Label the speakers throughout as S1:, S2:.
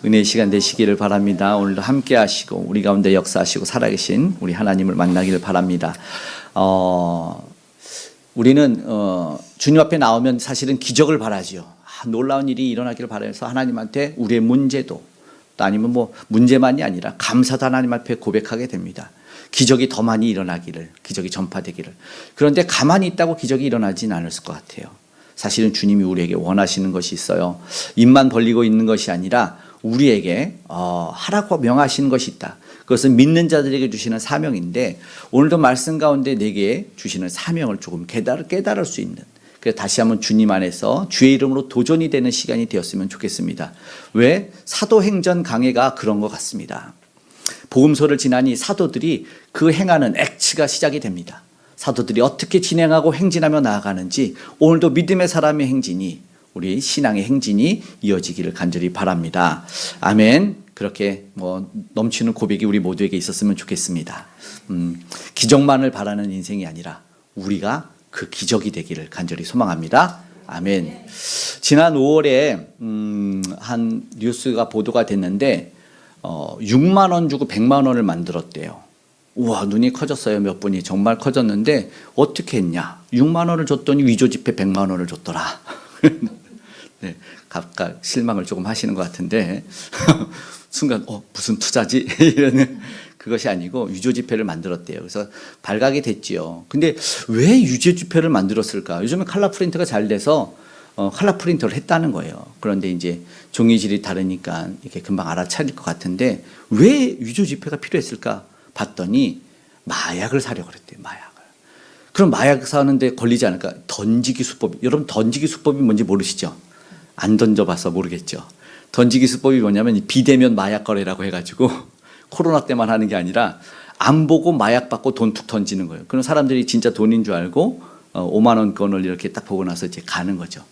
S1: 은혜의 시간 되시기를 바랍니다. 오늘도 함께 하시고 우리 가운데 역사하시고 살아계신 우리 하나님을 만나기를 바랍니다. 우리는 주님 앞에 나오면 사실은 기적을 바라지요. 놀라운 일이 일어나기를 바라면서 하나님한테 우리의 문제도 또 아니면 뭐 문제만이 아니라 감사도 하나님 앞에 고백하게 됩니다. 기적이 더 많이 일어나기를, 기적이 전파되기를. 그런데 가만히 있다고 기적이 일어나지는 않을 것 같아요. 사실은 주님이 우리에게 원하시는 것이 있어요. 입만 벌리고 있는 것이 아니라 우리에게 하라고 명하시는 것이 있다. 그것은 믿는 자들에게 주시는 사명인데 오늘도 말씀 가운데 내게 주시는 사명을 조금 깨달을 수 있는, 그래서 다시 한번 주님 안에서 주의 이름으로 도전이 되는 시간이 되었으면 좋겠습니다. 왜? 사도행전 강해가 그런 것 같습니다. 복음서를 지나니 사도들이 그 행하는 액츠가 시작이 됩니다. 사도들이 어떻게 진행하고 행진하며 나아가는지 오늘도 믿음의 사람의 행진이, 우리 신앙의 행진이 이어지기를 간절히 바랍니다. 아멘. 그렇게 넘치는 고백이 우리 모두에게 있었으면 좋겠습니다. 기적만을 바라는 인생이 아니라 우리가 그 기적이 되기를 간절히 소망합니다. 아멘. 지난 5월에 한 뉴스가 보도가 됐는데 6만 원 주고 100만 원을 만들었대요. 우와, 눈이 커졌어요. 몇 분이 정말 커졌는데 어떻게 했냐? 6만 원을 줬더니 위조 지폐 100만 원을 줬더라. 네, 각각 실망을 조금 하시는 것 같은데 순간 무슨 투자지? 이런 그것이 아니고 위조 지폐를 만들었대요. 그래서 발각이 됐지요. 근데 왜 위조 지폐를 만들었을까? 요즘에 칼라 프린터가 잘 돼서 칼라 프린터를 했다는 거예요. 그런데 이제 종이질이 다르니까 이렇게 금방 알아차릴 것 같은데 왜 위조 지폐가 필요했을까? 봤더니 마약을 사려고 그랬대요. 마약을. 그럼 마약 사는데 걸리지 않을까? 던지기 수법. 여러분 던지기 수법이 뭔지 모르시죠? 안 던져봐서 모르겠죠. 던지기 수법이 뭐냐면 비대면 마약 거래라고 해가지고 코로나 때만 하는 게 아니라 안 보고 마약 받고 돈 툭 던지는 거예요. 그럼 사람들이 진짜 돈인 줄 알고 5만 원권을 이렇게 딱 보고 나서 이제 가는 거죠.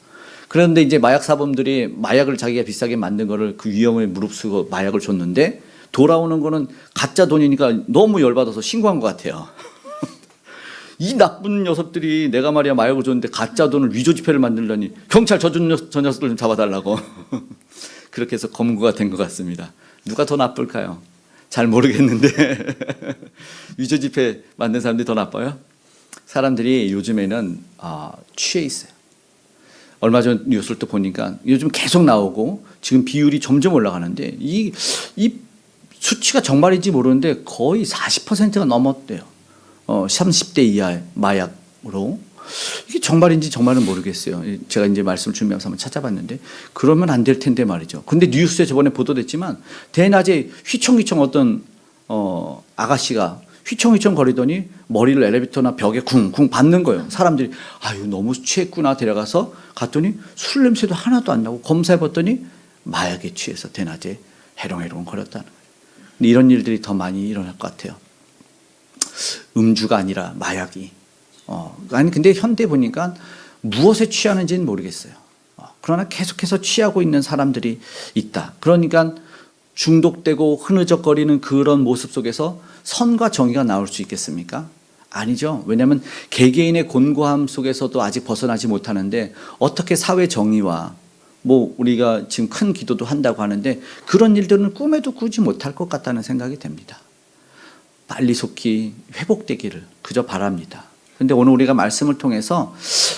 S1: 그런데 이제 마약 사범들이 마약을 자기가 비싸게 만든 거를 그 위험에 무릅쓰고 마약을 줬는데 돌아오는 거는 가짜 돈이니까 너무 열받아서 신고한 것 같아요. 이 나쁜 녀석들이 내가 말이야 마약을 줬는데 가짜 돈을 위조 지폐를 만들더니 경찰 저 녀석들 좀 잡아달라고 그렇게 해서 검거가 된 것 같습니다. 누가 더 나쁠까요? 잘 모르겠는데 위조 지폐 만든 사람들이 더 나빠요? 사람들이 요즘에는 취해 있어요. 얼마 전 뉴스를 또 보니까 요즘 계속 나오고 지금 비율이 점점 올라가는데 이 수치가 정말인지 모르는데 거의 40%가 넘었대요. 30대 이하의 마약으로. 이게 정말인지 정말은 모르겠어요. 제가 이제 말씀을 준비하면서 한번 찾아봤는데 그러면 안 될 텐데 말이죠. 근데 뉴스에 저번에 보도됐지만 대낮에 휘청휘청 어떤 아가씨가 휘청휘청 거리더니 머리를 엘리베이터나 벽에 쿵쿵 받는 거예요. 사람들이 아유 너무 취했구나 데려가서 갔더니 술 냄새도 하나도 안 나고 검사해봤더니 마약에 취해서 대낮에 해롱해롱 거렸다는 거예요. 근데 이런 일들이 더 많이 일어날 것 같아요. 음주가 아니라 마약이. 아니 근데 현대 보니까 무엇에 취하는지는 모르겠어요. 그러나 계속해서 취하고 있는 사람들이 있다. 그러니까 중독되고 흐느적거리는 그런 모습 속에서 선과 정의가 나올 수 있겠습니까? 아니죠. 왜냐하면 개개인의 곤고함 속에서도 아직 벗어나지 못하는데 어떻게 사회 정의와 우리가 지금 큰 기도도 한다고 하는데 그런 일들은 꿈에도 꾸지 못할 것 같다는 생각이 됩니다. 빨리 속히 회복되기를 그저 바랍니다. 그런데 오늘 우리가 말씀을 통해서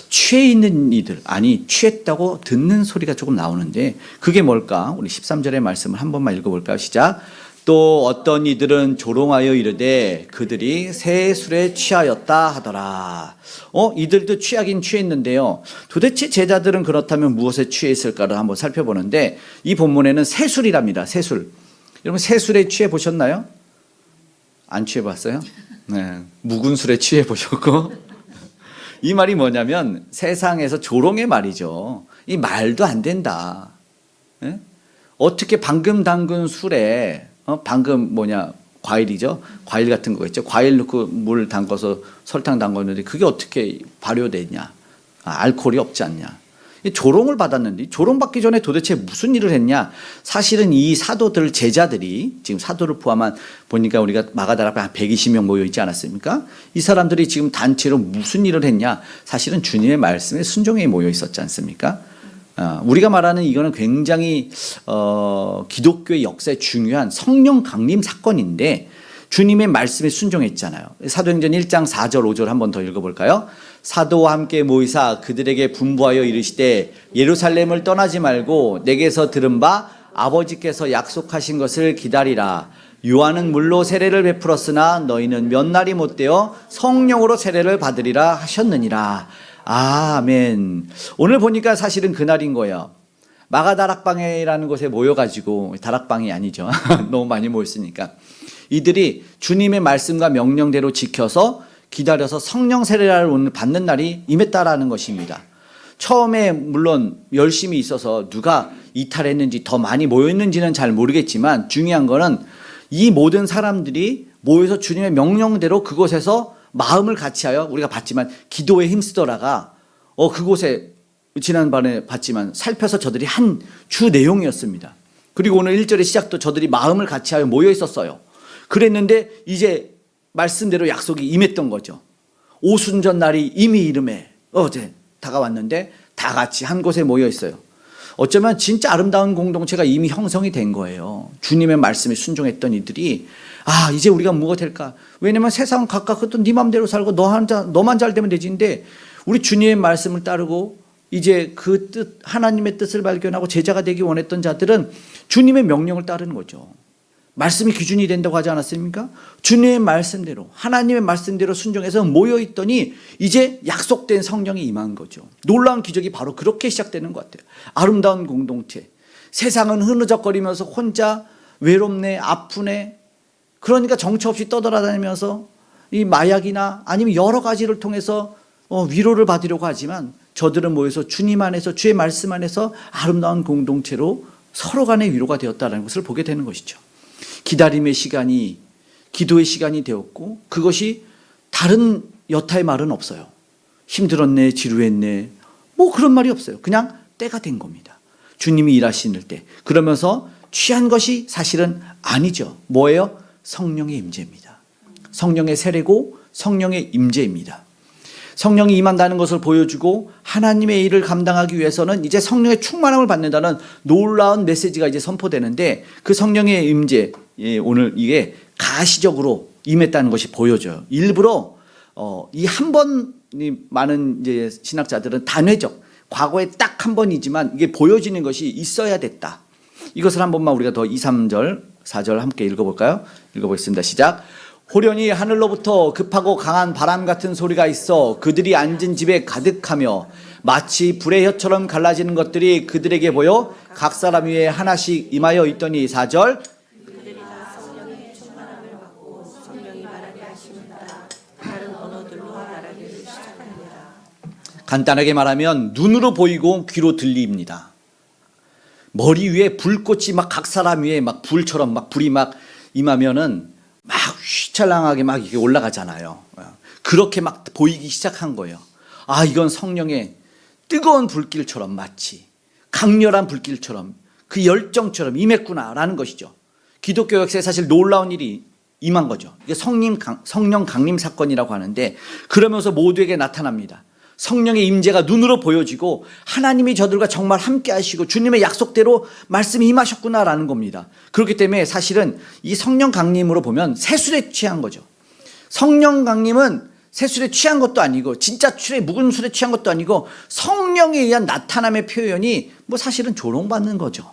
S1: 취해 있는 이들, 아니 취했다고 듣는 소리가 조금 나오는데 그게 뭘까? 우리 13절의 말씀을 한 번만 읽어볼까요? 시작. 또 어떤 이들은 조롱하여 이르되 그들이 새 술에 취하였다 하더라. 이들도 취하긴 취했는데요. 도대체 제자들은 그렇다면 무엇에 취해 있을까를 한번 살펴보는데 이 본문에는 새 술이랍니다. 새 술. 여러분 새 술에 취해 보셨나요? 안 취해 봤어요? 네. 묵은 술에 취해 보셨고 이 말이 뭐냐면 세상에서 조롱의 말이죠. 이 말도 안 된다. 네? 어떻게 방금 담근 술에 방금 과일이죠. 과일 같은 거 있죠. 과일 넣고 물 담궈서 설탕 담궜는데 그게 어떻게 발효되냐. 알코올이 없지 않냐. 조롱을 받았는데 조롱받기 전에 도대체 무슨 일을 했냐. 사실은 이 사도들 제자들이 지금 사도를 포함한 보니까 우리가 마가다락 앞에 한 120명 모여 있지 않았습니까? 이 사람들이 지금 단체로 무슨 일을 했냐. 사실은 주님의 말씀에 순종해 모여 있었지 않습니까? 우리가 말하는 이거는 굉장히 기독교의 역사에 중요한 성령 강림 사건인데 주님의 말씀에 순종했잖아요. 사도행전 1장 4절 5절 한번 더 읽어볼까요? 사도와 함께 모이사 그들에게 분부하여 이르시되 예루살렘을 떠나지 말고 내게서 들은 바 아버지께서 약속하신 것을 기다리라. 요한은 물로 세례를 베풀었으나 너희는 몇 날이 못되어 성령으로 세례를 받으리라 하셨느니라. 아멘. 오늘 보니까 사실은 그날인 거예요. 마가다락방이라는 곳에 모여가지고, 다락방이 아니죠. 너무 많이 모였으니까. 이들이 주님의 말씀과 명령대로 지켜서 기다려서 성령 세례를 오늘 받는 날이 임했다라는 것입니다. 처음에 물론 열심히 있어서 누가 이탈했는지 더 많이 모였는지는 잘 모르겠지만 중요한 거는 이 모든 사람들이 모여서 주님의 명령대로 그곳에서 마음을 같이하여 우리가 봤지만 기도에 힘쓰더라가 그곳에 지난번에 봤지만 살펴서 저들이 한 주 내용이었습니다. 그리고 오늘 1절의 시작도 저들이 마음을 같이하여 모여 있었어요. 그랬는데 이제 말씀대로 약속이 임했던 거죠. 오순절 날이 이미 이름에 어제 다가왔는데 다 같이 한 곳에 모여 있어요. 어쩌면 진짜 아름다운 공동체가 이미 형성이 된 거예요. 주님의 말씀에 순종했던 이들이 이제 우리가 뭐가 될까? 왜냐면 세상은 각각 네 맘대로 살고 너만 잘 되면 되지인데 우리 주님의 말씀을 따르고 이제 그 뜻, 하나님의 뜻을 발견하고 제자가 되기 원했던 자들은 주님의 명령을 따르는 거죠. 말씀이 기준이 된다고 하지 않았습니까? 주님의 말씀대로 하나님의 말씀대로 순종해서 모여있더니 이제 약속된 성령이 임한 거죠. 놀라운 기적이 바로 그렇게 시작되는 것 같아요. 아름다운 공동체. 세상은 흐느적거리면서 혼자 외롭네 아프네 그러니까 정처 없이 떠돌아다니면서 이 마약이나 아니면 여러 가지를 통해서 위로를 받으려고 하지만 저들은 모여서 주님 안에서 주의 말씀 안에서 아름다운 공동체로 서로 간의 위로가 되었다는 것을 보게 되는 것이죠. 기다림의 시간이 기도의 시간이 되었고 그것이 다른 여타의 말은 없어요. 힘들었네 지루했네 뭐 그런 말이 없어요. 그냥 때가 된 겁니다. 주님이 일하시는 때. 그러면서 취한 것이 사실은 아니죠. 뭐예요? 성령의 임재입니다. 성령의 세례고 성령의 임재입니다. 성령이 임한다는 것을 보여주고 하나님의 일을 감당하기 위해서는 이제 성령의 충만함을 받는다는 놀라운 메시지가 이제 선포되는데 그 성령의 임재 오늘 이게 가시적으로 임했다는 것이 보여져요. 일부러 이 한 번이 많은 이제 신학자들은 단회적 과거에 딱 한 번이지만 이게 보여지는 것이 있어야 됐다. 이것을 한 번만 우리가 더 2, 3절 4절 함께 읽어볼까요? 읽어보겠습니다. 시작. 호련히 하늘로부터 급하고 강한 바람 같은 소리가 있어 그들이 앉은 집에 가득하며 마치 불의 혀처럼 갈라지는 것들이 그들에게 보여 각 사람 위에 하나씩 임하여 있더니 4절
S2: 그들이 다 성령의 충만함을 받고 성령이 말하게 하십니다. 다른 언어들로 말하기를 시작합니다.
S1: 간단하게 말하면 눈으로 보이고 귀로 들립니다. 머리 위에 불꽃이 막 각 사람 위에 막 불처럼 막 불이 막 임하면은 막 휘찰랑하게 막 이게 올라가잖아요. 그렇게 막 보이기 시작한 거예요. 이건 성령의 뜨거운 불길처럼 마치 강렬한 불길처럼 그 열정처럼 임했구나라는 것이죠. 기독교 역사에 사실 놀라운 일이 임한 거죠. 이게 성령 강림 사건이라고 하는데 그러면서 모두에게 나타납니다. 성령의 임재가 눈으로 보여지고 하나님이 저들과 정말 함께 하시고 주님의 약속대로 말씀이 임하셨구나라는 겁니다. 그렇기 때문에 사실은 이 성령 강림으로 보면 새술에 취한 거죠. 성령 강림은 새술에 취한 것도 아니고 진짜 묵은 술에 취한 것도 아니고 성령에 의한 나타남의 표현이 뭐 사실은 조롱받는 거죠.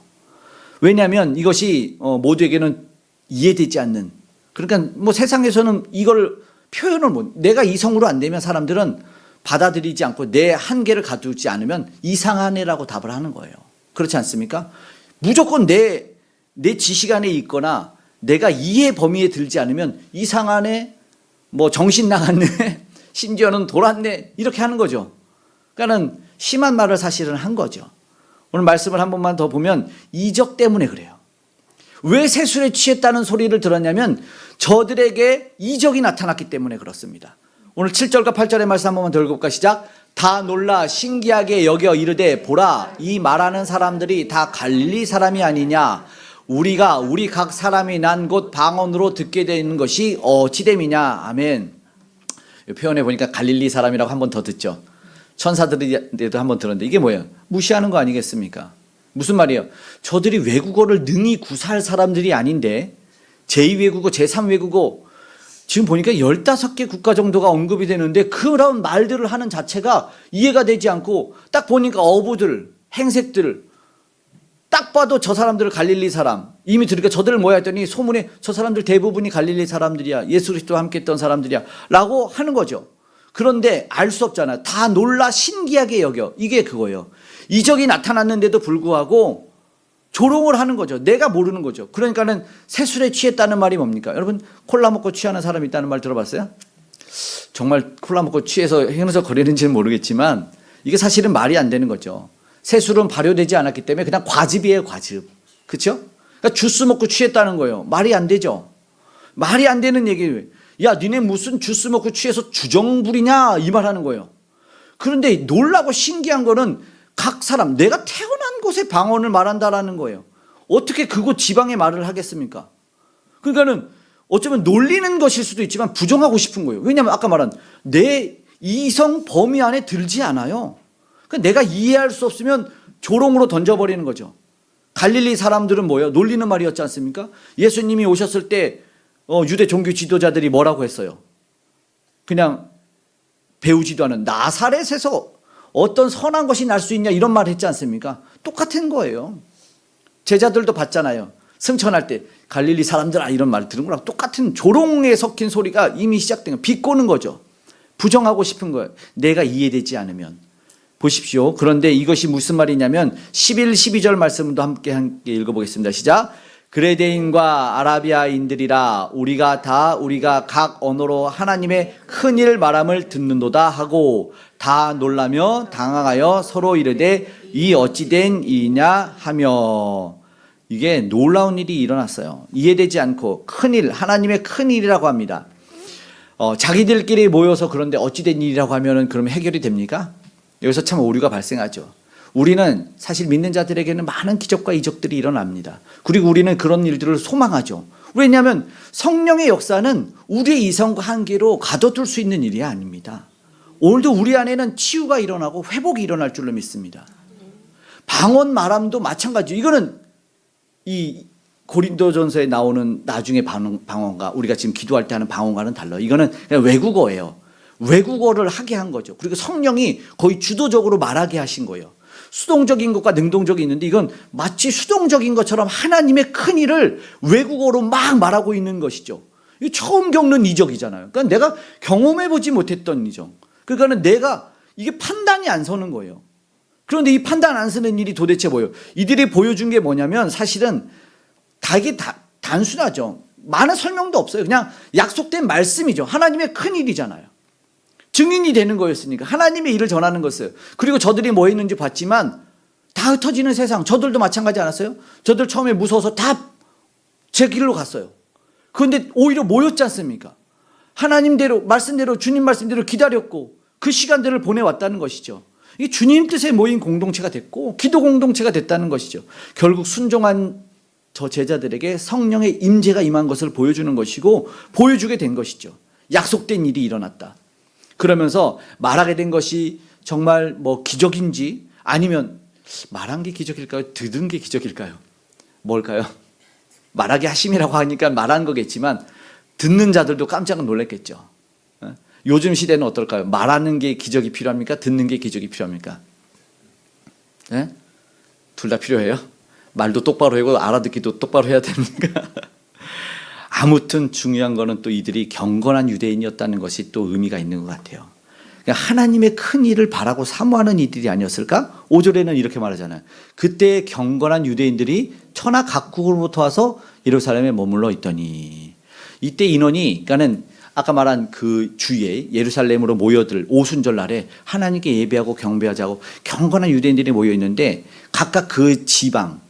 S1: 왜냐하면 이것이 모두에게는 이해되지 않는 그러니까 뭐 세상에서는 이걸 표현을 내가 이성으로 안 되면 사람들은 받아들이지 않고 내 한계를 가두지 않으면 이상한 애라고 답을 하는 거예요. 그렇지 않습니까? 무조건 내 지식 안에 있거나 내가 이해 범위에 들지 않으면 이상한 애, 뭐 정신 나갔네, 심지어는 돌았네 이렇게 하는 거죠. 그러니까는 심한 말을 사실은 한 거죠. 오늘 말씀을 한 번만 더 보면 이적 때문에 그래요. 왜 새술에 취했다는 소리를 들었냐면 저들에게 이적이 나타났기 때문에 그렇습니다. 오늘 7절과 8절의 말씀 한 번만 더 읽어볼까? 시작. 다 놀라 신기하게 여겨 이르되 보라 이 말하는 사람들이 다 갈릴리 사람이 아니냐 우리 각 사람이 난 곳 방언으로 듣게 되는 것이 어찌됨이냐. 아멘. 표현해 보니까 갈릴리 사람이라고 한 번 더 듣죠. 천사들에도 한번 들었는데 이게 뭐예요? 무시하는 거 아니겠습니까? 무슨 말이에요? 저들이 외국어를 능히 구사할 사람들이 아닌데 제2외국어, 제3외국어 지금 보니까 15개 국가 정도가 언급이 되는데 그런 말들을 하는 자체가 이해가 되지 않고 딱 보니까 어부들, 행색들 딱 봐도 저 사람들을 갈릴리 사람 이미 들으니까 저들을 뭐야 했더니 소문에 저 사람들 대부분이 갈릴리 사람들이야. 예수 그리스도와 함께 했던 사람들이야 라고 하는 거죠. 그런데 알 수 없잖아요. 다 놀라 신기하게 여겨. 이게 그거예요. 이적이 나타났는데도 불구하고 조롱을 하는 거죠. 내가 모르는 거죠. 그러니까는 새술에 취했다는 말이 뭡니까? 여러분 콜라 먹고 취하는 사람이 있다는 말 들어봤어요? 정말 콜라 먹고 취해서 행해서 거리는지는 모르겠지만 이게 사실은 말이 안 되는 거죠. 새술은 발효되지 않았기 때문에 그냥 과즙이에요, 과즙. 그렇죠? 그러니까 주스 먹고 취했다는 거예요. 말이 안 되죠. 말이 안 되는 얘기예요. 야, 니네 무슨 주스 먹고 취해서 주정 부리냐 이 말 하는 거예요. 그런데 놀라고 신기한 거는 각 사람 내가 태어난 곳의 방언을 말한다라는 거예요. 어떻게 그곳 지방의 말을 하겠습니까? 그러니까는 어쩌면 놀리는 것일 수도 있지만 부정하고 싶은 거예요. 왜냐하면 아까 말한 내 이성 범위 안에 들지 않아요. 그러니까 내가 이해할 수 없으면 조롱으로 던져버리는 거죠. 갈릴리 사람들은 뭐예요? 놀리는 말이었지 않습니까? 예수님이 오셨을 때 유대 종교 지도자들이 뭐라고 했어요? 그냥 배우지도 않은 나사렛에서 어떤 선한 것이 날 수 있냐 이런 말 했지 않습니까? 똑같은 거예요. 제자들도 봤잖아요. 승천할 때 갈릴리 사람들아 이런 말 들은 거랑 똑같은 조롱에 섞인 소리가 이미 시작된 거예요. 비꼬는 거죠. 부정하고 싶은 거예요. 내가 이해되지 않으면. 보십시오. 그런데 이것이 무슨 말이냐면 11, 12절 말씀도 함께 읽어보겠습니다. 시작. 그레데인과 아라비아인들이라 우리가 각 언어로 하나님의 큰일 말함을 듣는도다 하고 다 놀라며 당황하여 서로 이르되 이 어찌 된 일이냐 하며 이게 놀라운 일이 일어났어요. 이해되지 않고 큰일, 하나님의 큰일이라고 합니다. 자기들끼리 모여서 그런데 어찌 된 일이라고 하면은 그럼 해결이 됩니까? 여기서 참 오류가 발생하죠. 우리는 사실 믿는 자들에게는 많은 기적과 이적들이 일어납니다. 그리고 우리는 그런 일들을 소망하죠. 왜냐하면 성령의 역사는 우리의 이성과 한계로 가둬둘 수 있는 일이 아닙니다. 오늘도 우리 안에는 치유가 일어나고 회복이 일어날 줄로 믿습니다. 방언 말함도 마찬가지죠. 이거는 이 고린도전서에 나오는 나중에 방언과 우리가 지금 기도할 때 하는 방언과는 달라요. 이거는 그냥 외국어예요. 외국어를 하게 한 거죠. 그리고 성령이 거의 주도적으로 말하게 하신 거예요. 수동적인 것과 능동적이 있는데 이건 마치 수동적인 것처럼 하나님의 큰 일을 외국어로 막 말하고 있는 것이죠. 이거 처음 겪는 이적이잖아요. 그러니까 내가 경험해보지 못했던 이적. 그러니까 내가 이게 판단이 안 서는 거예요. 그런데 이 판단 안 서는 일이 도대체 뭐예요? 이들이 보여준 게 뭐냐면 사실은 이게 단순하죠. 많은 설명도 없어요. 그냥 약속된 말씀이죠. 하나님의 큰 일이잖아요. 증인이 되는 거였으니까 하나님의 일을 전하는 것이에요. 그리고 저들이 뭐 했는지 봤지만 다 흩어지는 세상. 저들도 마찬가지 않았어요? 저들 처음에 무서워서 다 제 길로 갔어요. 그런데 오히려 모였지 않습니까? 하나님대로 말씀대로 주님 말씀대로 기다렸고 그 시간들을 보내왔다는 것이죠. 이게 주님 뜻에 모인 공동체가 됐고 기도 공동체가 됐다는 것이죠. 결국 순종한 저 제자들에게 성령의 임재가 임한 것을 보여주는 것이고 보여주게 된 것이죠. 약속된 일이 일어났다. 그러면서 말하게 된 것이 정말 뭐 기적인지 아니면 말한 게 기적일까요? 들은 게 기적일까요? 뭘까요? 말하게 하심이라고 하니까 말한 거겠지만 듣는 자들도 깜짝 놀랐겠죠. 요즘 시대는 어떨까요? 말하는 게 기적이 필요합니까? 듣는 게 기적이 필요합니까? 네? 둘 다 필요해요? 말도 똑바로 하고 알아듣기도 똑바로 해야 됩니까? 아무튼 중요한 거는 또 이들이 경건한 유대인이었다는 것이 또 의미가 있는 것 같아요. 그러니까 하나님의 큰 일을 바라고 사모하는 이들이 아니었을까? 5절에는 이렇게 말하잖아요. 그때 경건한 유대인들이 천하 각국으로부터 와서 예루살렘에 머물러 있더니 이때 인원이 그러니까는 아까 말한 그 주에 예루살렘으로 모여들 오순절 날에 하나님께 예배하고 경배하자고 경건한 유대인들이 모여 있는데 각각 그 지방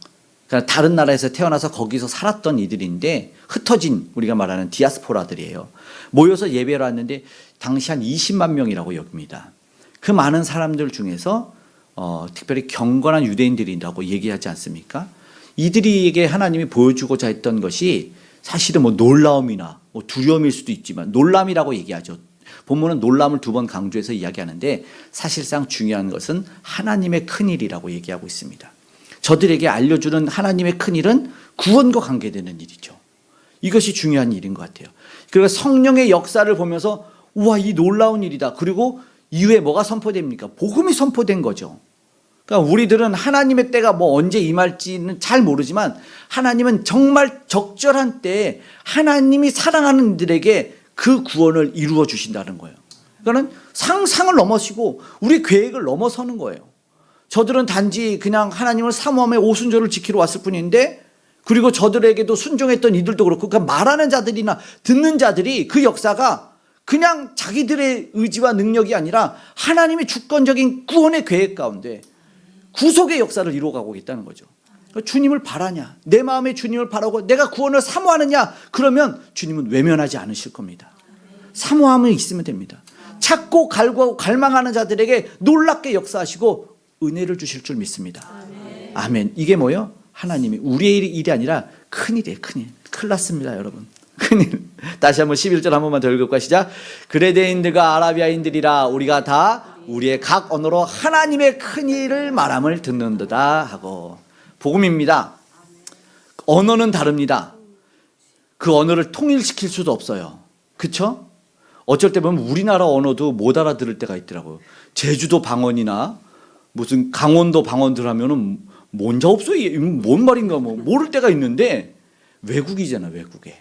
S1: 그러니까 다른 나라에서 태어나서 거기서 살았던 이들인데 흩어진 우리가 말하는 디아스포라들이에요. 모여서 예배를 하는데 당시 한 20만 명이라고 여깁니다. 그 많은 사람들 중에서 특별히 경건한 유대인들이라고 얘기하지 않습니까? 이들에게 하나님이 보여주고자 했던 것이 사실은 뭐 놀라움이나 뭐 두려움일 수도 있지만 놀람이라고 얘기하죠. 본문은 놀라움을 2번 강조해서 이야기하는데 사실상 중요한 것은 하나님의 큰일이라고 얘기하고 있습니다. 저들에게 알려주는 하나님의 큰일은 구원과 관계되는 일이죠. 이것이 중요한 일인 것 같아요. 그리고 성령의 역사를 보면서 우와, 이 놀라운 일이다. 그리고 이후에 뭐가 선포됩니까? 복음이 선포된 거죠. 그러니까 우리들은 하나님의 때가 뭐 언제 임할지는 잘 모르지만 하나님은 정말 적절한 때에 하나님이 사랑하는 이들에게 그 구원을 이루어 주신다는 거예요. 그러니까 상상을 넘어서고 우리 계획을 넘어서는 거예요. 저들은 단지 그냥 하나님을 사모하며 오순절을 지키러 왔을 뿐인데, 그리고 저들에게도 순종했던 이들도 그렇고, 그러니까 말하는 자들이나 듣는 자들이 그 역사가 그냥 자기들의 의지와 능력이 아니라 하나님의 주권적인 구원의 계획 가운데 구속의 역사를 이루어가고 있다는 거죠. 주님을 바라냐, 내 마음에 주님을 바라고 내가 구원을 사모하느냐, 그러면 주님은 외면하지 않으실 겁니다. 사모함이 있으면 됩니다. 찾고 갈구하고 갈망하는 자들에게 놀랍게 역사하시고 은혜를 주실 줄 믿습니다. 아멘. 이게 뭐예요? 하나님이 우리의 일이 아니라 큰일이에요. 큰일. 큰일 났습니다, 여러분. 큰일. 다시 한번 11절 한 번만 더 읽을까? 시작. 그레데인들과 아라비아인들이라 우리가 다 우리의 각 언어로 하나님의 큰일을 말함을 듣는도다 하고. 복음입니다. 언어는 다릅니다. 그 언어를 통일시킬 수도 없어요. 그렇죠? 어쩔 때 보면 우리나라 언어도 못 알아들을 때가 있더라고요. 제주도 방언이나 무슨 강원도 방언들 하면은 뭔자 없어, 뭔 말인가 뭐 모를 때가 있는데, 외국이잖아, 외국에.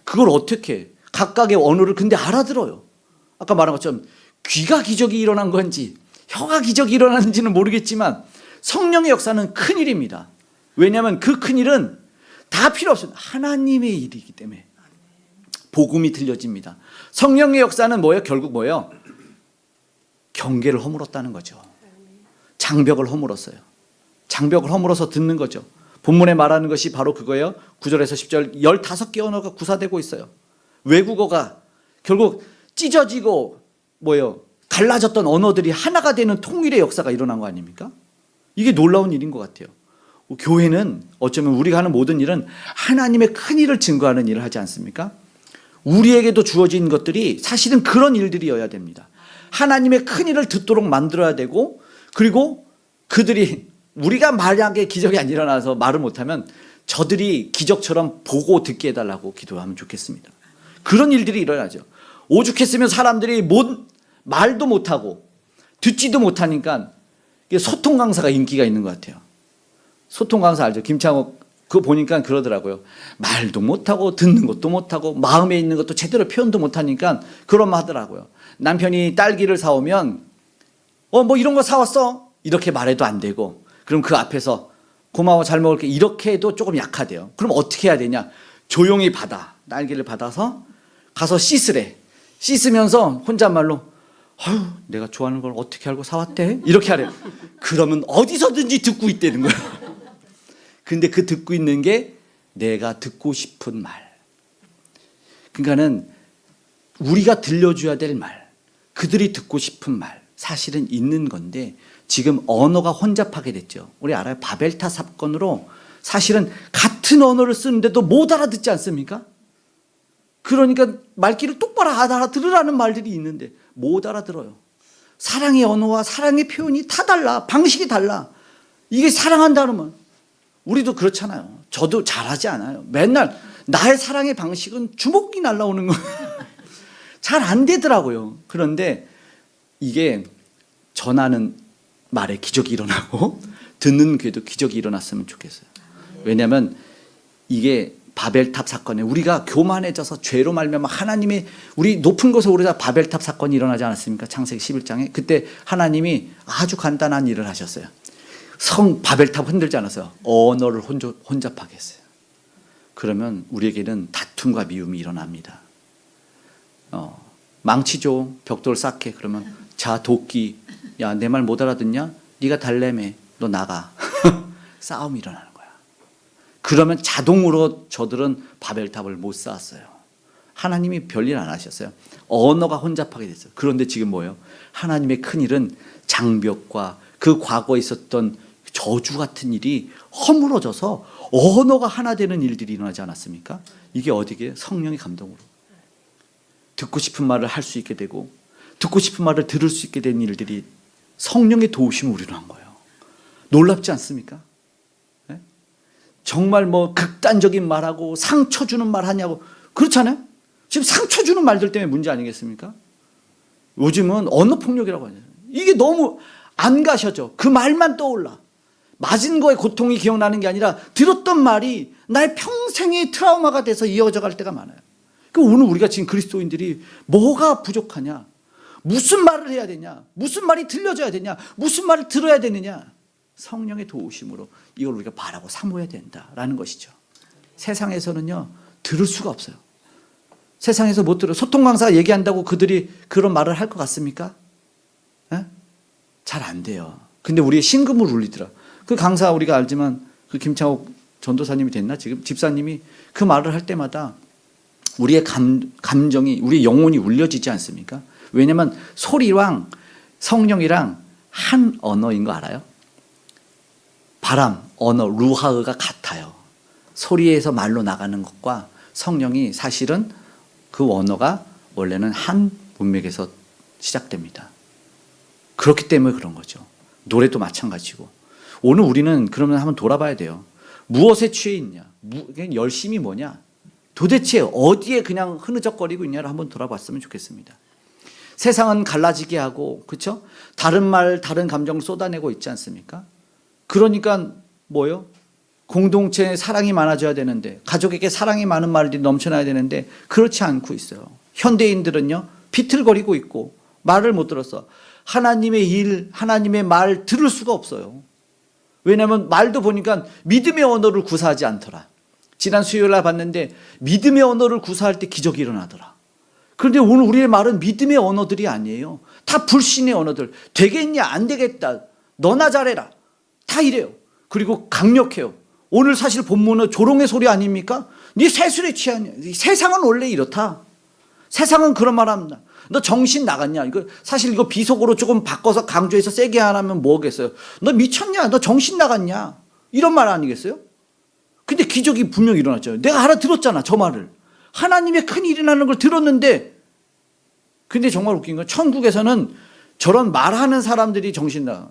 S1: 그걸 어떻게 각각의 언어를 근데 알아들어요. 아까 말한 것처럼 귀가 기적이 일어난 건지 혀가 기적이 일어났는지는 모르겠지만 성령의 역사는 큰일입니다. 왜냐하면 그 큰일은 다 필요 없어요. 하나님의 일이기 때문에 복음이 들려집니다. 성령의 역사는 뭐예요? 결국 뭐예요? 경계를 허물었다는 거죠. 장벽을 허물었어요. 장벽을 허물어서 듣는 거죠. 본문에 말하는 것이 바로 그거예요. 9절에서 10절 15개 언어가 구사되고 있어요. 외국어가 결국 찢어지고 뭐예요? 갈라졌던 언어들이 하나가 되는 통일의 역사가 일어난 거 아닙니까? 이게 놀라운 일인 것 같아요. 교회는 어쩌면 우리가 하는 모든 일은 하나님의 큰 일을 증거하는 일을 하지 않습니까? 우리에게도 주어진 것들이 사실은 그런 일들이어야 됩니다. 하나님의 큰 일을 듣도록 만들어야 되고, 그리고 그들이 우리가 만약에 기적이 안 일어나서 말을 못하면 저들이 기적처럼 보고 듣게 해달라고 기도하면 좋겠습니다. 그런 일들이 일어나죠. 오죽했으면 사람들이 말도 못하고 듣지도 못하니까 소통 강사가 인기가 있는 것 같아요. 소통 강사 알죠? 김창옥 그거 보니까 그러더라고요. 말도 못하고 듣는 것도 못하고 마음에 있는 것도 제대로 표현도 못하니까 그런 말 하더라고요. 남편이 딸기를 사오면 뭐 이런 거 사왔어? 이렇게 말해도 안 되고, 그럼 그 앞에서 고마워 잘 먹을게 이렇게 해도 조금 약하대요. 그럼 어떻게 해야 되냐? 조용히 딸기를 받아서 가서 씻으래. 씻으면서 혼잣말로 아유 내가 좋아하는 걸 어떻게 알고 사왔대? 이렇게 하래. 그러면 어디서든지 듣고 있다는 거야. 근데 그 듣고 있는 게 내가 듣고 싶은 말. 그러니까는 우리가 들려줘야 될 말, 그들이 듣고 싶은 말 사실은 있는 건데 지금 언어가 혼잡하게 됐죠. 우리 알아요? 바벨탑 사건으로 사실은 같은 언어를 쓰는데도 못 알아듣지 않습니까? 그러니까 말귀를 똑바로 알아들으라는 말들이 있는데 못 알아들어요. 사랑의 언어와 사랑의 표현이 다 달라. 방식이 달라. 이게 사랑한다는 말. 우리도 그렇잖아요. 저도 잘하지 않아요. 맨날 나의 사랑의 방식은 주먹이 날라오는 거예요. 잘 안 되더라고요. 그런데 이게 전하는 말에 기적이 일어나고 듣는 귀에도 기적이 일어났으면 좋겠어요. 왜냐하면 이게 바벨탑 사건에 우리가 교만해져서 죄로 말미암아 하나님의 우리 높은 곳에 오르자 바벨탑 사건이 일어나지 않았습니까? 창세기 11장에 그때 하나님이 아주 간단한 일을 하셨어요. 바벨탑 흔들지 않았어요. 언어를 혼잡하게 했어요. 그러면 우리에게는 다툼과 미움이 일어납니다. 망치죠. 벽돌 쌓게. 그러면 자 도끼, 야 내 말 못 알아듣냐? 네가 달래매, 너 나가. 싸움이 일어나는 거야. 그러면 자동으로 저들은 바벨탑을 못 쌓았어요. 하나님이 별일 안 하셨어요. 언어가 혼잡하게 됐어요. 그런데 지금 뭐예요? 하나님의 큰일은 장벽과 그 과거에 있었던 저주 같은 일이 허물어져서 언어가 하나 되는 일들이 일어나지 않았습니까? 이게 어디게? 성령의 감동으로 듣고 싶은 말을 할 수 있게 되고 듣고 싶은 말을 들을 수 있게 된 일들이 성령의 도우심을 우리로 한 거예요. 놀랍지 않습니까? 네? 정말 뭐 극단적인 말하고 상처 주는 말 하냐고 그렇잖아요. 지금 상처 주는 말들 때문에 문제 아니겠습니까? 요즘은 언어폭력이라고 하잖아요. 이게 너무 안 가셔져. 그 말만 떠올라. 맞은 거에 고통이 기억나는 게 아니라 들었던 말이 나의 평생의 트라우마가 돼서 이어져 갈 때가 많아요. 그러니까 오늘 우리가 지금 그리스도인들이 뭐가 부족하냐? 무슨 말을 해야 되냐? 무슨 말이 들려줘야 되냐? 무슨 말을 들어야 되느냐? 성령의 도우심으로 이걸 우리가 바라고 사모해야 된다라는 것이죠. 세상에서는요, 들을 수가 없어요. 세상에서 못 들어요. 소통 강사가 얘기한다고 그들이 그런 말을 할 것 같습니까? 잘 안 돼요. 근데 우리의 심금을 울리더라. 그 강사 우리가 알지만 그 김창옥 전도사님이 됐나? 지금 집사님이 그 말을 할 때마다 우리의 감정이, 우리의 영혼이 울려지지 않습니까? 왜냐면 소리랑 성령이랑 한 언어인 거 알아요? 바람, 언어, 루하흐가 같아요. 소리에서 말로 나가는 것과 성령이 사실은 그 언어가 원래는 한 문맥에서 시작됩니다. 그렇기 때문에 그런 거죠. 노래도 마찬가지고. 오늘 우리는 그러면 한번 돌아봐야 돼요. 무엇에 취해 있냐? 열심이 뭐냐? 도대체 어디에 그냥 흐느적거리고 있냐를 한번 돌아봤으면 좋겠습니다. 세상은 갈라지게 하고, 그렇죠? 다른 말, 다른 감정을 쏟아내고 있지 않습니까? 그러니까 뭐요? 공동체에 사랑이 많아져야 되는데, 가족에게 사랑이 많은 말들이 넘쳐나야 되는데 그렇지 않고 있어요. 현대인들은요, 비틀거리고 있고 말을 못 들었어. 하나님의 일, 하나님의 말 들을 수가 없어요. 왜냐하면 말도 보니까 믿음의 언어를 구사하지 않더라. 지난 수요일 날 봤는데 믿음의 언어를 구사할 때 기적이 일어나더라. 그런데 오늘 우리의 말은 믿음의 언어들이 아니에요. 다 불신의 언어들. 되겠냐 안 되겠다. 너나 잘해라. 다 이래요. 그리고 강력해요. 오늘 사실 본문은 조롱의 소리 아닙니까? 네 세술에 취하냐. 세상은 원래 이렇다. 세상은 그런 말 합니다. 너 정신 나갔냐? 이거 사실 이거 비속어로 조금 바꿔서 강조해서 세게 안 하면 뭐겠어요? 너 미쳤냐? 너 정신 나갔냐? 이런 말 아니겠어요? 근데 기적이 분명히 일어났잖아요. 내가 알아들었잖아, 저 말을. 하나님의 큰 일이 나는 걸 들었는데, 근데 정말 웃긴 건 천국에서는 저런 말하는 사람들이 정신 나가.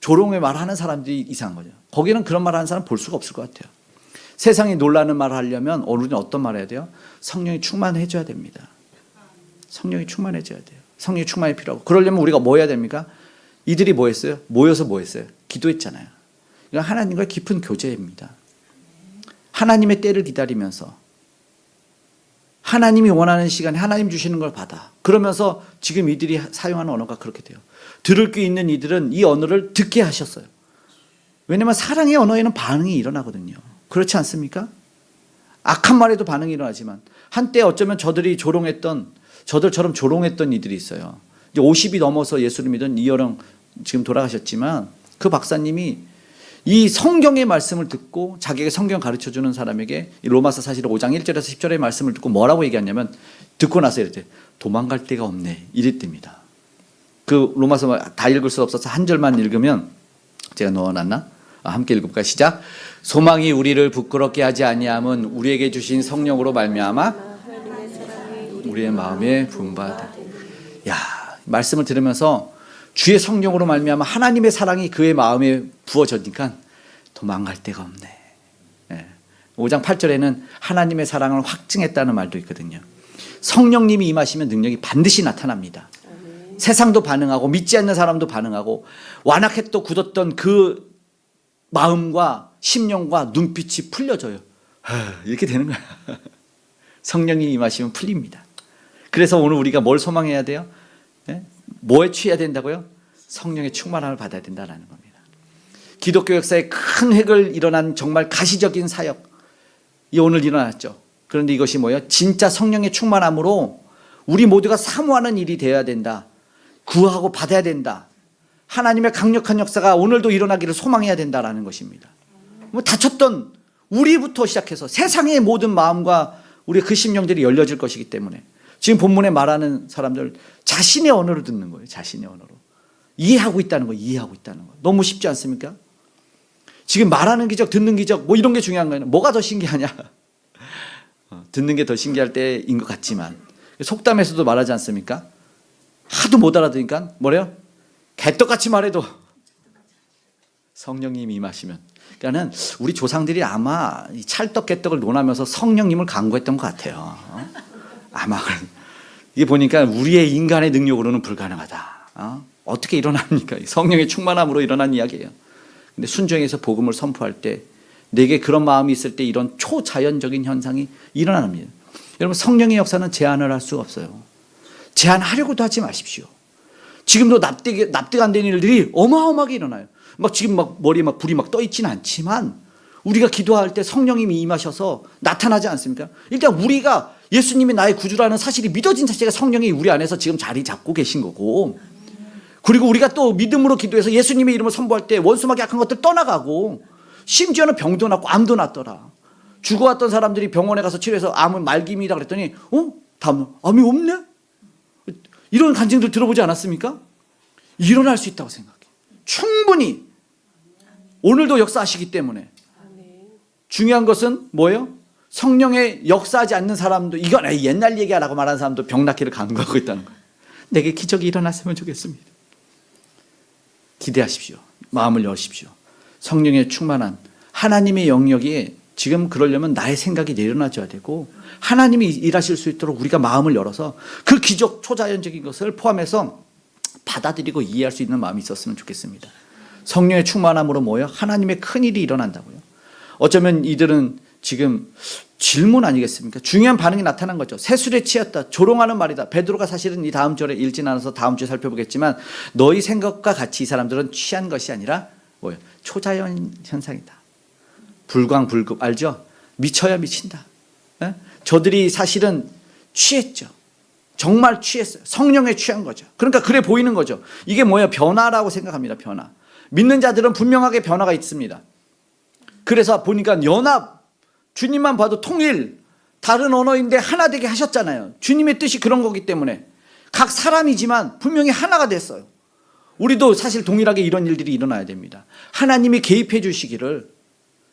S1: 조롱의 말하는 사람들이 이상한 거죠. 거기는 그런 말하는 사람 볼 수가 없을 것 같아요. 세상이 놀라는 말을 하려면 우리는 어떤 말을 해야 돼요? 성령이 충만해져야 됩니다. 성령이 충만해져야 돼요. 성령이 충만이 필요하고. 그러려면 우리가 뭐 해야 됩니까? 이들이 뭐 했어요? 모여서 뭐 했어요? 기도했잖아요. 이건 하나님과 깊은 교제입니다. 하나님의 때를 기다리면서 하나님이 원하는 시간에 하나님 주시는 걸 받아. 그러면서 지금 이들이 사용하는 언어가 그렇게 돼요. 들을 귀 있는 이들은 이 언어를 듣게 하셨어요. 왜냐하면 사랑의 언어에는 반응이 일어나거든요. 그렇지 않습니까? 악한 말에도 반응이 일어나지만 한때 어쩌면 저들처럼 조롱했던 이들이 있어요. 이제 50이 넘어서 예수를 믿은 이여령 지금 돌아가셨지만 그 박사님이 이 성경의 말씀을 듣고 자기에게 성경 가르쳐주는 사람에게 로마서 사실 5장 1절에서 10절의 말씀을 듣고 뭐라고 얘기하냐면 듣고 나서 이랬대. 도망갈 데가 없네. 이랬답니다. 그 로마서 다 읽을 수 없어서 한 절만 읽으면 제가 넣어놨나? 함께 읽어볼까요? 시작. 소망이 우리를 부끄럽게 하지 아니함은 우리에게 주신 성령으로 말미암아 우리의 마음에 부음받아. 야, 말씀을 들으면서 주의 성령으로 말미암아 하나님의 사랑이 그의 마음에 부어지니까 도망갈 데가 없네. 5장 8절에는 하나님의 사랑을 확증했다는 말도 있거든요. 성령님이 임하시면 능력이 반드시 나타납니다. 세상도 반응하고 믿지 않는 사람도 반응하고 완악했던 굳었던 그 마음과 심령과 눈빛이 풀려져요. 이렇게 되는 거야. 성령이 임하시면 풀립니다. 그래서 오늘 우리가 뭘 소망해야 돼요? 뭐에 취해야 된다고요? 성령의 충만함을 받아야 된다는 겁니다. 기독교 역사에 큰 획을 일어난 정말 가시적인 사역이 오늘 일어났죠. 그런데 이것이 뭐예요? 진짜 성령의 충만함으로 우리 모두가 사모하는 일이 되어야 된다. 구하고 받아야 된다. 하나님의 강력한 역사가 오늘도 일어나기를 소망해야 된다는 것입니다. 다쳤던 우리부터 시작해서 세상의 모든 마음과 우리의 그 심령들이 열려질 것이기 때문에 지금 본문에 말하는 사람들 자신의 언어를 듣는 거예요. 자신의 언어로. 이해하고 있다는 거예요. 이해하고 있다는 거. 너무 쉽지 않습니까? 지금 말하는 기적, 듣는 기적 뭐 이런 게 중요한 거예요. 뭐가 더 신기하냐? 듣는 게 더 신기할 때인 것 같지만 속담에서도 말하지 않습니까? 하도 못 알아듣니까 뭐래요? 개떡같이 말해도 성령님이 임하시면. 그러니까는 우리 조상들이 아마 이 찰떡 개떡을 논하면서 성령님을 강구했던 것 같아요. 아마 이게 보니까 우리의 인간의 능력으로는 불가능하다. 어떻게 일어납니까? 성령의 충만함으로 일어난 이야기예요. 근데 순종해서 복음을 선포할 때 내게 그런 마음이 있을 때 이런 초자연적인 현상이 일어납니다. 여러분, 성령의 역사는 제한을 할 수가 없어요. 제한하려고도 하지 마십시오. 지금도 납득 안 되는 일들이 어마어마하게 일어나요. 막 지금 막 머리에 막 불이 막 떠 있지는 않지만 우리가 기도할 때 성령님이 임하셔서 나타나지 않습니까? 일단 우리가 예수님이 나의 구주라는 사실이 믿어진 자체가 성령이 우리 안에서 지금 자리 잡고 계신 거고, 그리고 우리가 또 믿음으로 기도해서 예수님의 이름을 선포할 때 원수마귀 악한 것들 떠나가고, 심지어는 병도 낫고 암도 낫더라. 죽어왔던 사람들이 병원에 가서 치료해서 암은 말기임이라 그랬더니 다음 암이 없네? 이런 간증들 들어보지 않았습니까? 일어날 수 있다고 생각해. 충분히 오늘도 역사하시기 때문에. 중요한 것은 뭐예요? 성령의 역사하지 않는 사람도 이건 옛날 얘기하라고 말하는 사람도 병 낫기를 간구하고 있다는 거예요. 내게 기적이 일어났으면 좋겠습니다. 기대하십시오. 마음을 여십시오. 성령의 충만한 하나님의 영역이 지금 그러려면 나의 생각이 내려놔줘야 되고 하나님이 일하실 수 있도록 우리가 마음을 열어서 그 기적 초자연적인 것을 포함해서 받아들이고 이해할 수 있는 마음이 있었으면 좋겠습니다. 성령의 충만함으로 뭐예요? 하나님의 큰일이 일어난다고요. 어쩌면 이들은 지금 질문 아니겠습니까? 중요한 반응이 나타난 거죠. 새술에 취했다. 조롱하는 말이다. 베드로가 사실은 이 다음 절에 읽진 않아서 다음 주에 살펴보겠지만 너희 생각과 같이 이 사람들은 취한 것이 아니라 뭐예요? 초자연 현상이다. 불광불급 알죠? 미쳐야 미친다. 에? 저들이 사실은 취했죠. 정말 취했어요. 성령에 취한 거죠. 그러니까 그래 보이는 거죠. 이게 뭐예요? 변화라고 생각합니다. 변화. 믿는 자들은 분명하게 변화가 있습니다. 그래서 보니까 연합, 주님만 봐도 통일, 다른 언어인데 하나 되게 하셨잖아요. 주님의 뜻이 그런 거기 때문에 각 사람이지만 분명히 하나가 됐어요. 우리도 사실 동일하게 이런 일들이 일어나야 됩니다. 하나님이 개입해 주시기를,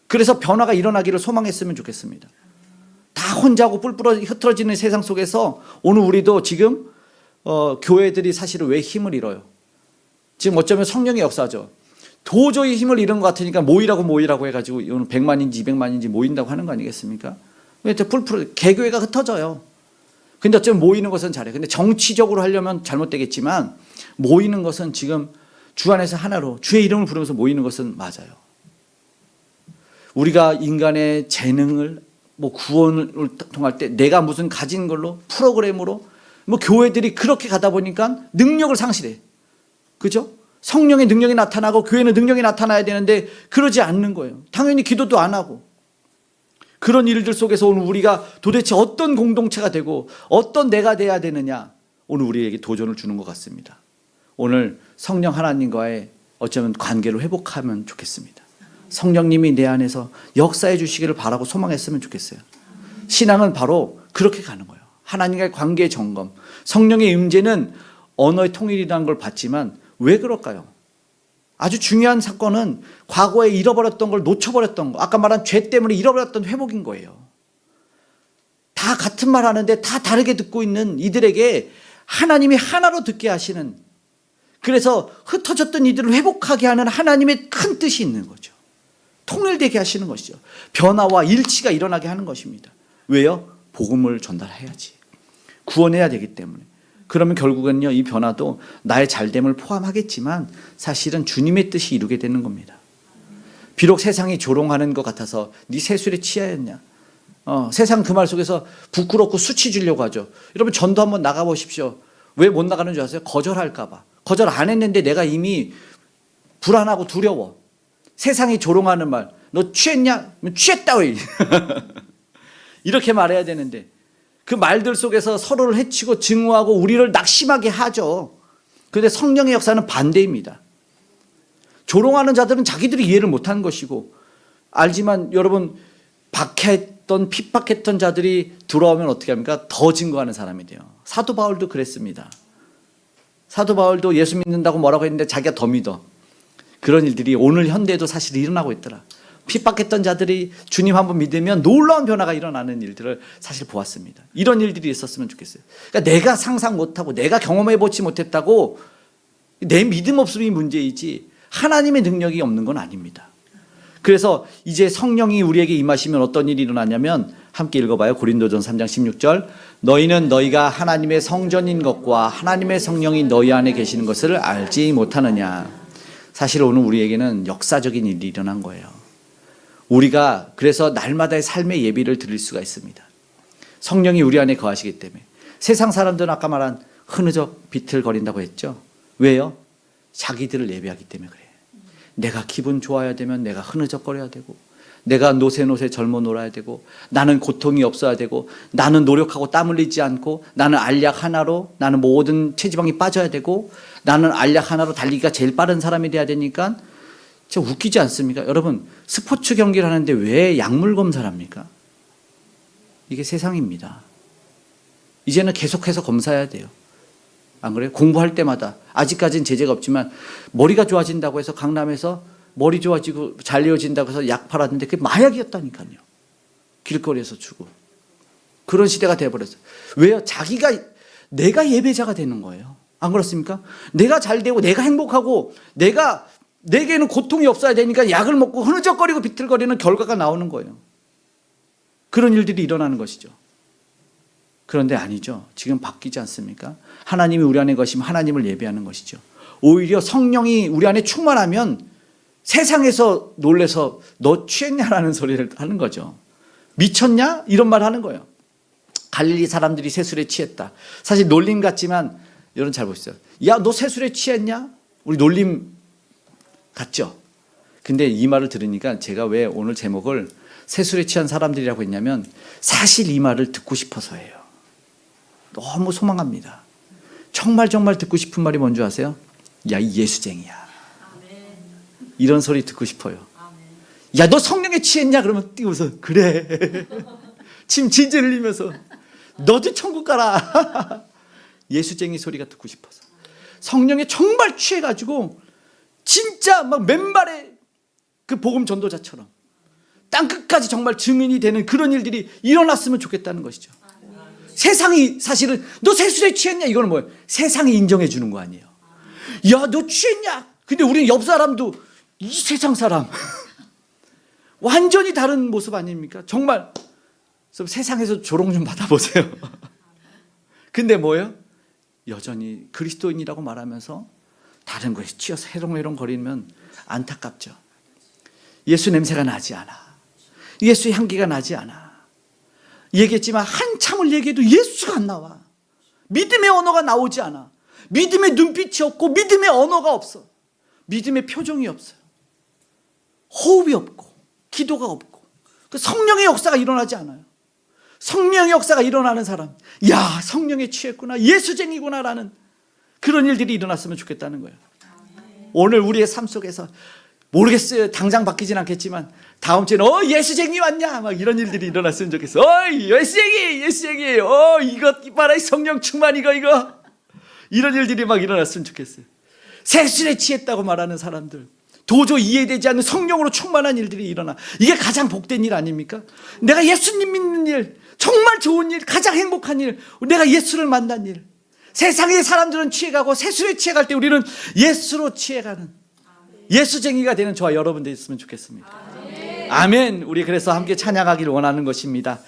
S1: 그래서 변화가 일어나기를 소망했으면 좋겠습니다. 다 혼자고 뿔뿔어 흩어지는 세상 속에서 오늘 우리도 지금 교회들이 사실은 왜 힘을 잃어요? 지금 어쩌면 성령의 역사죠. 도저히 힘을 잃은 것 같으니까 모이라고 해가지고 오늘 100만인지 200만인지 모인다고 하는 거 아니겠습니까? 왜 뿔뿔 개교회가 흩어져요. 근데 어쩌면 모이는 것은 잘해요. 근데 정치적으로 하려면 잘못되겠지만 모이는 것은 지금 주 안에서 하나로 주의 이름을 부르면서 모이는 것은 맞아요. 우리가 인간의 재능을 구원을 통할 때 내가 무슨 가진 걸로 프로그램으로 교회들이 그렇게 가다 보니까 능력을 상실해. 그죠? 성령의 능력이 나타나고 교회는 능력이 나타나야 되는데 그러지 않는 거예요. 당연히 기도도 안 하고. 그런 일들 속에서 오늘 우리가 도대체 어떤 공동체가 되고 어떤 내가 돼야 되느냐, 오늘 우리에게 도전을 주는 것 같습니다. 오늘 성령 하나님과의 어쩌면 관계를 회복하면 좋겠습니다. 성령님이 내 안에서 역사해 주시기를 바라고 소망했으면 좋겠어요. 신앙은 바로 그렇게 가는 거예요. 하나님과의 관계의 점검. 성령의 임재는 언어의 통일이라는 걸 봤지만 왜 그럴까요? 아주 중요한 사건은 과거에 잃어버렸던 걸 놓쳐버렸던 거, 아까 말한 죄 때문에 잃어버렸던 회복인 거예요. 다 같은 말 하는데 다 다르게 듣고 있는 이들에게 하나님이 하나로 듣게 하시는, 그래서 흩어졌던 이들을 회복하게 하는 하나님의 큰 뜻이 있는 거죠. 통일되게 하시는 것이죠. 변화와 일치가 일어나게 하는 것입니다. 왜요? 복음을 전달해야지. 구원해야 되기 때문에. 그러면 결국은요, 이 변화도 나의 잘됨을 포함하겠지만 사실은 주님의 뜻이 이루게 되는 겁니다. 비록 세상이 조롱하는 것 같아서 네 세술에 취하였냐, 세상 그 말 속에서 부끄럽고 수치 주려고 하죠. 여러분, 전도 한번 나가보십시오. 왜 못 나가는 줄 아세요? 거절할까 봐. 거절 안 했는데 내가 이미 불안하고 두려워. 세상이 조롱하는 말, 너 취했냐? 취했다 왜? 이렇게 말해야 되는데 그 말들 속에서 서로를 해치고 증오하고 우리를 낙심하게 하죠. 그런데 성령의 역사는 반대입니다. 조롱하는 자들은 자기들이 이해를 못하는 것이고, 알지만 여러분, 박해했던 핍박했던 자들이 들어오면 어떻게 합니까? 더 증거하는 사람이 돼요. 사도 바울도 그랬습니다. 사도 바울도 예수 믿는다고 뭐라고 했는데 자기가 더 믿어. 그런 일들이 오늘 현대에도 사실 일어나고 있더라. 핍박했던 자들이 주님 한번 믿으면 놀라운 변화가 일어나는 일들을 사실 보았습니다. 이런 일들이 있었으면 좋겠어요. 그러니까 내가 상상 못하고 내가 경험해보지 못했다고 내 믿음 없음이 문제이지 하나님의 능력이 없는 건 아닙니다. 그래서 이제 성령이 우리에게 임하시면 어떤 일이 일어나냐면 함께 읽어봐요. 고린도전서 3장 16절. 너희는 너희가 하나님의 성전인 것과 하나님의 성령이 너희 안에 계시는 것을 알지 못하느냐. 사실 오늘 우리에게는 역사적인 일이 일어난 거예요. 우리가 그래서 날마다의 삶의 예비를 드릴 수가 있습니다. 성령이 우리 안에 거하시기 때문에. 세상 사람들은 아까 말한 흐느적 비틀거린다고 했죠. 왜요? 자기들을 예배하기 때문에 그래요. 내가 기분 좋아야 되면 내가 흐느적거려야 되고, 내가 노새노새 젊어 놀아야 되고, 나는 고통이 없어야 되고, 나는 노력하고 땀 흘리지 않고, 나는 알약 하나로 나는 모든 체지방이 빠져야 되고, 나는 알약 하나로 달리기가 제일 빠른 사람이 돼야 되니까. 진짜 웃기지 않습니까? 여러분, 스포츠 경기를 하는데 왜 약물 검사를 합니까? 이게 세상입니다. 이제는 계속해서 검사해야 돼요. 안 그래요? 공부할 때마다 아직까지는 제재가 없지만 머리가 좋아진다고 해서 강남에서 머리 좋아지고 잘 이어진다고 해서 약 팔았는데 그게 마약이었다니까요. 길거리에서 주고. 그런 시대가 돼버렸어요. 왜요? 내가 예배자가 되는 거예요. 안 그렇습니까? 내가 잘 되고 내가 행복하고 내게는 고통이 없어야 되니까 약을 먹고 흐느적거리고 비틀거리는 결과가 나오는 거예요. 그런 일들이 일어나는 것이죠. 그런데 아니죠. 지금 바뀌지 않습니까? 하나님이 우리 안에 거시면 하나님을 예배하는 것이죠. 오히려 성령이 우리 안에 충만하면 세상에서 놀래서 너 취했냐라는 소리를 하는 거죠. 미쳤냐? 이런 말 하는 거예요. 갈릴리 사람들이 세술에 취했다. 사실 놀림 같지만 여러분 잘 보시죠. 야, 너 세술에 취했냐? 우리 놀림 같죠? 근데 이 말을 들으니까 제가 왜 오늘 제목을 세술에 취한 사람들이라고 했냐면 사실 이 말을 듣고 싶어서예요. 너무 소망합니다. 정말 듣고 싶은 말이 뭔지 아세요? 야, 이 예수쟁이야. 이런 소리 듣고 싶어요. 야, 너 성령에 취했냐? 그러면 띄워서 그래. 침 질질 흘리면서 너도 천국 가라. 예수쟁이 소리가 듣고 싶어서. 성령에 정말 취해가지고 진짜 막 맨발에 그 복음 전도자처럼 땅끝까지 정말 증인이 되는 그런 일들이 일어났으면 좋겠다는 것이죠. 세상이 사실은 너 세술에 취했냐? 이거는 뭐예요? 세상이 인정해 주는 거 아니에요. 야, 너 취했냐? 근데 우리는 옆 사람도 이 세상 사람 완전히 다른 모습 아닙니까? 정말 세상에서 조롱 좀 받아보세요. 근데 뭐예요? 여전히 그리스도인이라고 말하면서 다른 것에 치여서 해롱해롱 거리면 안타깝죠. 예수 냄새가 나지 않아. 예수의 향기가 나지 않아. 얘기했지만 한참을 얘기해도 예수가 안 나와. 믿음의 언어가 나오지 않아. 믿음의 눈빛이 없고 믿음의 언어가 없어. 믿음의 표정이 없어요. 호흡이 없고 기도가 없고 그 성령의 역사가 일어나지 않아요. 성령의 역사가 일어나는 사람, 야, 성령에 취했구나, 예수쟁이구나라는 그런 일들이 일어났으면 좋겠다는 거예요. 오늘 우리의 삶 속에서 모르겠어요. 당장 바뀌진 않겠지만 다음 주에는 예수쟁이 왔냐? 막 이런 일들이 일어났으면 좋겠어. 예수쟁이 이거 봐라, 성령 충만 이거 이런 일들이 막 일어났으면 좋겠어요. 세술에 취했다고 말하는 사람들, 도저히 이해되지 않는 성령으로 충만한 일들이 일어나. 이게 가장 복된 일 아닙니까? 내가 예수님 믿는 일, 정말 좋은 일, 가장 행복한 일, 내가 예수를 만난 일. 세상의 사람들은 취해가고 세술에 취해갈 때 우리는 예수로 취해가는 예수쟁이가 되는 저와 여러분 되었으면 좋겠습니다. 아멘. 우리 그래서 함께 찬양하기를 원하는 것입니다.